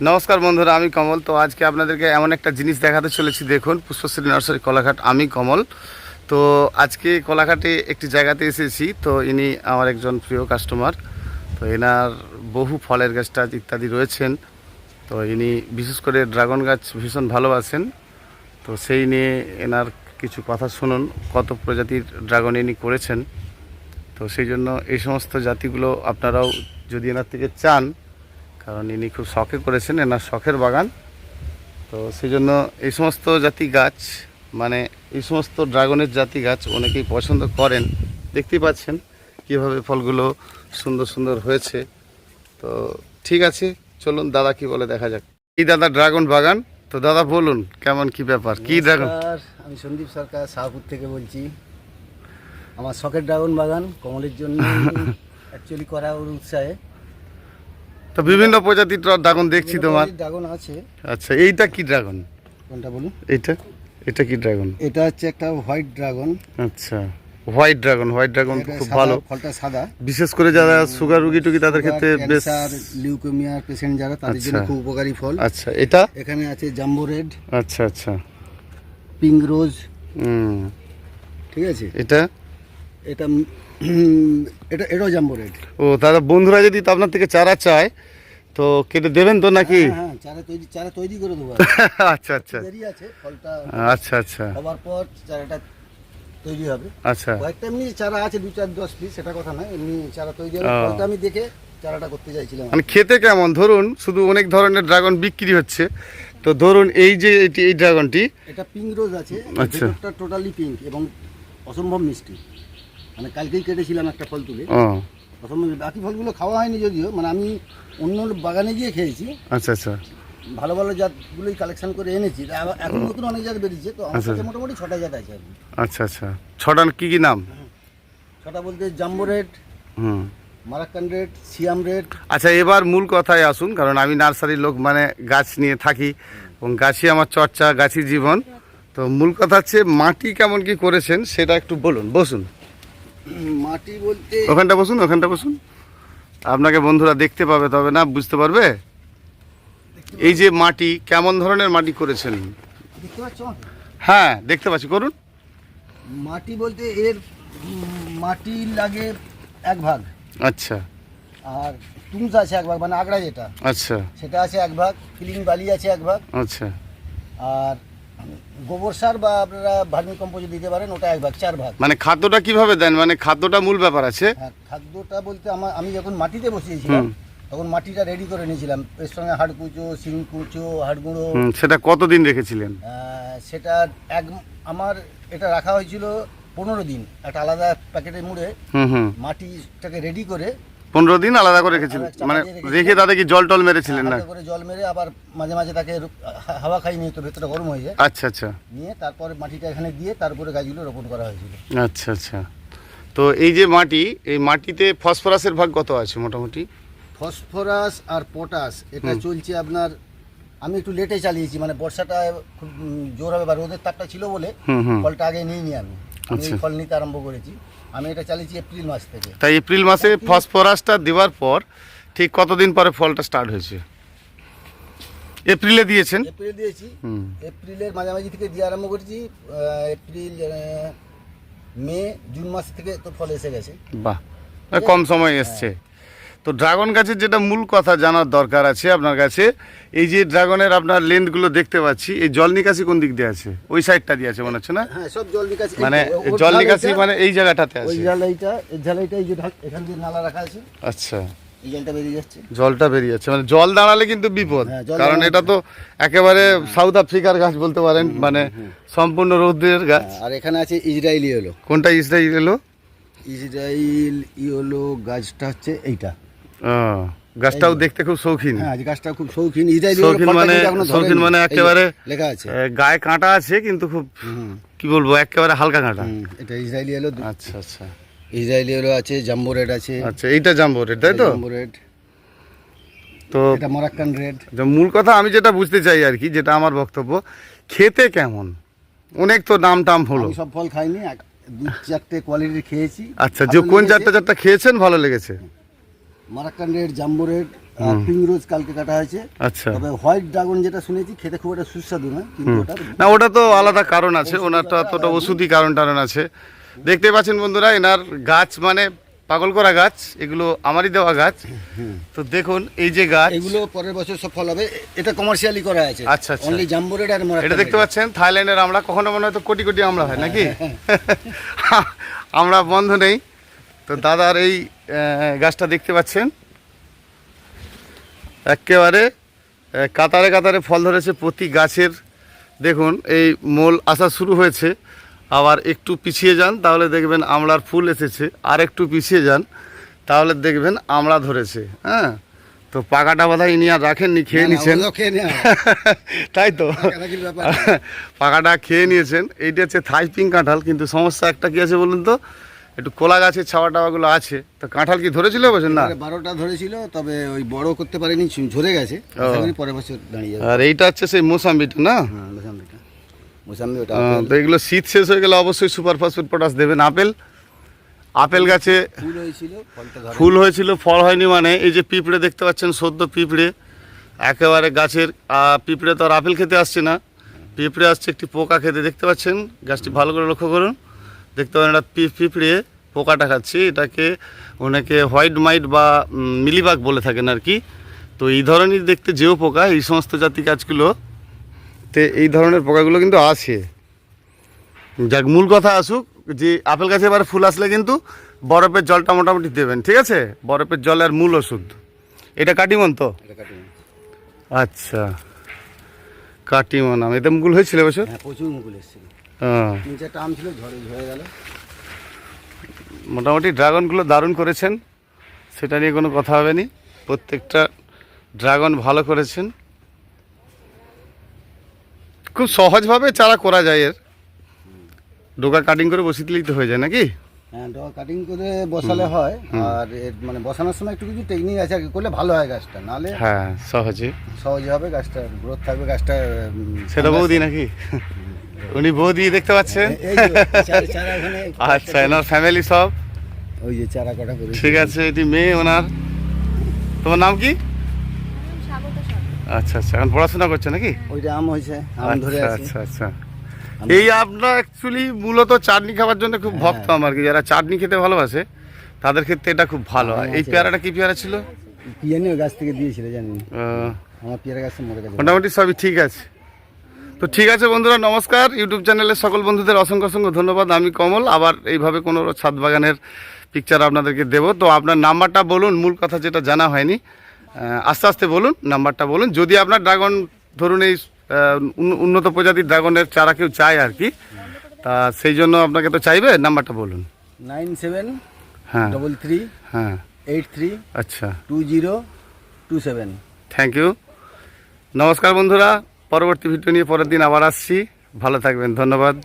নমস্কার বন্ধুরা, আমি কমল। তো আজকে আপনাদেরকে এমন একটা জিনিস দেখাতে চলেছি। দেখুন, পুষ্পশ্রী নার্সারি কোলাঘাট, আমি কমল। তো আজকে কোলাঘাটে একটি জায়গাতে এসেছি। তো ইনি আমার একজন প্রিয় কাস্টমার। তো এনার বহু ফলের গাছ টাছ ইত্যাদি রয়েছেন। তো ইনি বিশেষ করে ড্রাগন গাছ ভীষণ ভালোবাসেন। তো সেই নিয়ে এনার কিছু কথা শুনুন, কত প্রজাতির ড্রাগন ইনি করেছেন। তো সেই জন্য এই সমস্ত জাতিগুলো আপনারাও যদি এনার থেকে চান, কারণ ইনি খুব শখে করেছেন, এনার শখের বাগান। তো সেই জন্য এই সমস্ত জাতি গাছ, মানে এই সমস্ত ড্রাগনের জাতি গাছ অনেকেই পছন্দ করেন। দেখতেই পাচ্ছেন কীভাবে ফলগুলো সুন্দর সুন্দর হয়েছে। তো ঠিক আছে, চলুন দাদা কি বলে দেখা যাক। এই দাদা ড্রাগন বাগান। তো দাদা বলুন কেমন কি ব্যাপার, কি ড্রাগন? আমি সন্দীপ সরকার শাহপুর থেকে বলছি। আমার শখের ড্রাগন বাগান কমলের জন্য অ্যাকচুয়ালি করা ওর উৎসাহে। তো বিভিন্ন প্রজাতির ড্রাগন দেখছি তোমার। ড্রাগন আছে। আচ্ছা, এইটা কি ড্রাগন? কোনটা বলুন? এইটা, এটা কি ড্রাগন? এটা হচ্ছে একটা হোয়াইট ড্রাগন। আচ্ছা, হোয়াইট ড্রাগন। হোয়াইট ড্রাগন তো খুব ভালো, ফলটা সাদা। বিশেষ করে যারা সুগার রোগী টুগী তাদের ক্ষেত্রে বেশ, লিউকেমিয়া পেশেন্ট যারা, তাদের জন্য খুব উপকারী ফল। আচ্ছা, এটা এখানে আছে জাম্বো রেড। আচ্ছা আচ্ছা, পিঙ্ক রোজ। ঠিক আছে। এটা এটা এটা এটাও জাম্বো রেড। ও দাদা, বন্ধুরা যদি তো আপনার থেকে চারা চায় তো কেটে দেবেন তো নাকি? হ্যাঁ, চারা তৈরি করে দেবো। আচ্ছা আচ্ছা, দেরি আছে ফলটা। আচ্ছা আচ্ছা, হবার পর চারাটা তৈরি হবে। আচ্ছা, কয়েকটা এমনি চারা আছে, 2-4-10 পিস, সেটা কথা না, এমনি চারা তৈরি হবে। ফলটা আমি দেখে চারাটা করতে চাইছিলাম। মানে খেতে কেমন? ধরুন শুধু অনেক ধরনের ড্রাগন বিক্রি হচ্ছে, তো ধরুন এই যে এই ড্রাগনটি, এটা পিঙ্ক রোজ আছে। আচ্ছা, এটা টোটালি পিঙ্ক এবং অসম্ভব মিষ্টি। মানে কালকেই কেটেছিলাম একটা ফল তুলে, অসম্ভব। বাকি ফলগুলো খাওয়া হয়নি যদিও, মানে আমি অন্য বাগানে গিয়ে খেয়েছি। আচ্ছা আচ্ছা, ভালো ভালো জাতগুলোই কালেকশন করে এনেছি। এখন নতুন অনেক জাত বেরিয়েছে, তো আমার কাছে মোটামুটি 6টা জাত আছে আর কি। আচ্ছা আচ্ছা, 6টা কি কি নাম? 6টা বলতে জাম্বো রেড, মারাক্কান রেড, সিয়াম রেড। আচ্ছা, এবার মূল কথায় আসুন, কারণ আমি নার্সারির লোক, মানে গাছ নিয়ে থাকি এবং গাছই আমার চর্চা, গাছই জীবন। তো মূল কথা হচ্ছে মাটি কেমন কি করেছেন সেটা একটু বলুন। বসুন, মাটি বলতে ওখানটা বসুন, ওখানটা বসুন, আপনাকে বন্ধুরা দেখতে পাবে, তবে না বুঝতে পারবে। এই যে মাটি, কেমন ধরনের মাটি করেছেন? দেখতে পাচ্ছ? হ্যাঁ দেখতে পাচ্ছি, করুন। মাটি বলতে এর মাটি লাগে 1 ভাগ। আচ্ছা, আর টুমস আছে 1 ভাগ, মানে আগড়া যেটা, আচ্ছা, সেটা আছে 1 ভাগ। ক্লিন বালি আছে 1 ভাগ। আচ্ছা, আর গোবর সার বা আপনারা ভার্মি কম্পোস্ট দিতে পারেন, ওটা 1 ভাগ, 4 ভাগ। মানে খাদ্যটা কিভাবে দেন? মানে খাদ্যটা মূল ব্যাপার আছে। হ্যাঁ, খাদ্যটা বলতে আমি যখন মাটিতে বসিয়েছিলাম তখন মাটিটা রেডি করে নিয়েছিলাম, এর সঙ্গে হাড় কুচো, শিং কুচো, হাড় গুঁড়ো। সেটা কতদিন রেখেছিলেন? সেটা আমার এটা রাখা হয়েছিল 15 দিন, একটা আলাদা প্যাকেটে মুড়ে মাটিটাকে রেডি করে 15 দিন আলাদা করে রেখেছিলেন। মানে রেখে তাতে কি জল টল মেরেছিলেন? না, করে জল মেরে আবার মাঝে মাঝে তাকে হাওয়া খাই নিয়ে, তো ভেতরটা গরম হয়ে যায়। আচ্ছা আচ্ছা, নিয়ে তারপরে মাটিটা এখানে দিয়ে তারপরে গাছগুলো রোপণ করা হয়েছিল। আচ্ছা আচ্ছা। তো এই যে মাটি, এই মাটিতে ফসফরাসের ভাগ কত আছে মোটামুটি? ফসফরাস আর পটাশ এটা চলছে আপনার, আমি একটু লেটে চালিয়েছি, মানে বর্ষাটা খুব জোর হবে বা রোদের তাপটা ছিল বলে ফলটা আগে নিইনি। আমি এই ফল নিতে আরম্ভ করেছি। আমি এটা চালিয়েছি এপ্রিল মাস থেকে। তাই এপ্রিল মাসে ফসফরাসটা দেওয়ার পর ঠিক কতদিন পরে ফলটা স্টার্ট হয়েছে? এপ্রিলে দিয়েছেন? এপ্রিলে দিয়েছি। এপ্রিলের মাঝামাঝি থেকে দিয়ে আরম্ভ করেছি। এপ্রিল, মে, জুন মাস থেকে তো ফল এসে গেছে। বাহ, কম সময় এসছে। তো ড্রাগন গাছের যেটা মূল কথা জানার দরকার আছে আপনার কাছে, এই যে ড্রাগনের আপনার লেন্থগুলো দেখতে পাচ্ছি, এই জল নিকাশি কোন দিক দিয়ে আছে? ওই সাইডটা দিয়ে আছে মনে হচ্ছে না? হ্যাঁ, সব জল নিকাশি। মানে জল নিকাশি মানে এই জায়গাটাতে আছে। ওই জ্বালাইটা, এই জ্বালাইটা, এই যে এখান দিয়ে নালা রাখা আছে। আচ্ছা, এই জলটা বেরিয়ে যাচ্ছে। জলটা বেরিয়ে যাচ্ছে, মানে জল দাঁড়ালে কিন্তু বিপদ। কারণ এটা তো একেবারে সাউথ আফ্রিকার গাছ বলতে পারেন, মানে সম্পূর্ণ রৌদ্রের গাছ। আর এখানে আছে ইসরায়েল ইয়েলো। কোনটা ইসরায়েল ইয়েলো? ইসরায়েল ইয়েলো গাছটা হচ্ছে এইটা। গাছটাও দেখতে খুব শৌখিন। হ্যাঁ, গাছটা খুব শৌখিন। ইসরায়েল শৌখিন মানে একেবারে লেখা আছে, গায়ে কাঁটা আছে, কিন্তু খুব কি বলবো, একেবারে হালকা কাঁটা। এটা ইসরায়েল ইয়েলো। আচ্ছা আচ্ছা, ইসরায়েল ইয়েলো আছে, জাম্বো রেড আছে। আচ্ছা, এইটা জাম্বো রেড, তাই তো? Jumbo red. তো এটা মারাক্কান রেড। মূল কথা আমি যেটা বুঝতে চাই আর কি, যেটা আমার বক্তব্য, খেতে কেমন? অনেক তো নাম টাম হলো। সব ফল খাইনি, 2-4টে কোয়ালিটির খেয়েছি। আচ্ছা, যে কোন 4টা খেয়েছেন ভালো লেগেছে? মারাক্কান রেড, জাম্বো রেড আর পিঙ্ক রোজ কালকে কাটা হয়েছে। আচ্ছা, তবে হোয়াইট ড্রাগন যেটা শুনেছি খেতে খুব একটা সুস্বাদু না, কিন্তু ওটা না ওটা তো আলাদা কারণ আছে, ওনার তো এতটা ওষুধি কারণ টারণ আছে। দেখতে পাচ্ছেন বন্ধুরা, এনার গাছ মানে পাগল করা গাছ, এগুলো আমারই দেওয়া গাছ। তো দেখুন এই যে গাছ, এগুলো পরের বছর সব ফল হবে। এটা কমার্শিয়ালি করা আছে। আচ্ছা, আচ্ছা। অনলি জাম্বো রেড আর মারাক্কান এটা দেখতে red। পাচ্ছেন থাইল্যান্ডের আমরা, কখনো মনে হয় তো কোটি কোটি আমরা হয় নাকি? আমরা বন্ধ নেই। তো দাদার এই গাছটা দেখতে পাচ্ছেন একেবারে কাতারে কাতারে ফল ধরেছে প্রতি গাছের। দেখুন এই মোল আসা শুরু হয়েছে, আবার একটু পিছিয়ে যান তাহলে দেখবেন আমড়ার ফুল এসেছে, আর একটু পিছিয়ে যান তাহলে দেখবেন আমড়া ধরেছে। হ্যাঁ, তো পাকাটা বোধহয় ইনি আর রাখেননি, খেয়ে না, না, নিচ্ছেন। ওগুলো খেয়ে নেওয়া। তাই তো, পাকাপাকির ব্যাপার না। পাকাটা খেয়ে নিয়েছেন। এইটা হচ্ছে থাই পিং কাঁঠাল, কিন্তু সমস্যা একটা কি আছে বলুন তো, একটু কোলা গাছের ছাওয়া টাওয়াগুলো আছে। তো কাঁঠাল কি ধরেছিল বলছেন না? এবারে 12টা ধরেছিল, তবে ওই বড় করতে পারেনি, ঝরে গেছে। আশা করি পরের বছর দাঁড়িয়ে যাবে। আর এইটা হচ্ছে সেই মোসাম্বিটা না? হ্যাঁ, মোসাম্বিটা। মোসাম্বি ওটা তো এগুলো শীত শেষ হয়ে গেলে অবশ্যই সুপার ফসফেট পটাশ দেবেন। আপেল গাছে ফুল হয়েছিল, ফলটা ধরে। ফুল হয়েছিল, ফল হয়নি। মানে এই যে পিঁপড়ে দেখতে পাচ্ছেন, সদ্য পিঁপড়ে একেবারে গাছের, পিঁপড়ে তো আর আপেল খেতে আসছে না, পিঁপড়ে আসছে একটি পোকা খেতে। দেখতে পাচ্ছেন গাছটি ভালো করে লক্ষ্য করুন, দেখতে পারেন এটা পিঁপড়ে পোকাটা খাচ্ছে। এটাকে অনেকে হোয়াইট মাইট বা মিলিবাগ বলে থাকেন আর কি। তো এই ধরনের দেখতে যেও পোকা, এই সমস্ত জাতি গাছগুলো তে এই ধরনের পোকাগুলো কিন্তু আসে। যাক, মূল কথা আসুক, যে আপেল গাছে এবার ফুল আসলে কিন্তু বরফের জলটা মোটামুটি দেবেন, ঠিক আছে? বরফের জলের মূল ওষুধ এটা। কাটিমন তো? এটা কাটিয়ে। আচ্ছা, কাটিমন আম। এতে মুকুল হয়েছিল বছর? হ্যাঁ, প্রচুর মুকুল এসেছিল। হ্যাঁ, 3-4টা আম ছিল, ঝরে গেল। মোটামুটি ড্রাগনগুলো দারুণ করেছেন, সেটা নিয়ে কোনো কথা হবে না। প্রত্যেকটা ড্রাগন ভালো করেছেন, খুব সহজভাবে চারা করা যায়। এর ডোকা কাটিং করে বসিয়ে দিলেই তো হয়ে যায় নাকি? হ্যাঁ, ডগা কাটিং করে বসালে হয়। আর এর মানে বসানোর সময় একটু কিছু টেকনিক আছে, আর কি করলে ভালো হয় গাছটা, নাহলে হ্যাঁ, সহজে সহজে হবে, গাছটা গ্রোথ থাকবে, গাছটা সেটা বৌদি নাকি? উনি বৌদি দেখতে পাচ্ছেন। এই যে চারা ওখানে, আচ্ছা, এনার ফ্যামিলি সব ওই যে চারা কটা করে। ঠিক আছে। এটি মেয়ে ওনার। তোমার নাম কি? আচ্ছা আচ্ছা, এখন পড়াশোনা করছে নাকি? ওইটা আম হয়েছে, আম ধরে আচ্ছা আছে। আচ্ছা আচ্ছা। এই আপনার অ্যাকচুয়ালি মূলত চাটনি খাবার জন্য খুব ভক্ত আমার, কি যারা চাটনি খেতে ভালোবাসে তাদের ক্ষেত্রে এটা খুব ভালো হয়। এই পেয়ারাটা কি পেয়ারা ছিল? কি জানি ওই গাছ থেকে দিয়েছিল, জানি আহ, আমার পেয়ারা গাছটা মরে গেছে। মোটামুটি সবই ঠিক আছে। তো ঠিক আছে বন্ধুরা, নমস্কার। ইউটিউব চ্যানেলের সকল বন্ধুদের অসংখ্য অসংখ্য ধন্যবাদ। আমি কমল, আবার এইভাবে কোনো ছাদ বাগানের পিকচার আপনাদেরকে দেবো। তো আপনার নাম্বারটা বলুন, মূল কথা যেটা জানা হয়নি, আস্তে আস্তে বলুন, নাম্বারটা বলুন। যদি আপনার ড্রাগন ধরুন এই উন্নত প্রজাতির ড্রাগনের চারা কেউ চায় আর কি, তা সেই জন্য আপনাকে তো চাইবে, নাম্বারটা বলুন। 9733 হ্যাঁ হ্যাঁ, 83 আচ্ছা, 2027। Thank you. নমস্কার বন্ধুরা, পরবর্তী ভিডিও নিয়ে পরের দিন আবার আসছি। ভালো থাকবেন, ধন্যবাদ।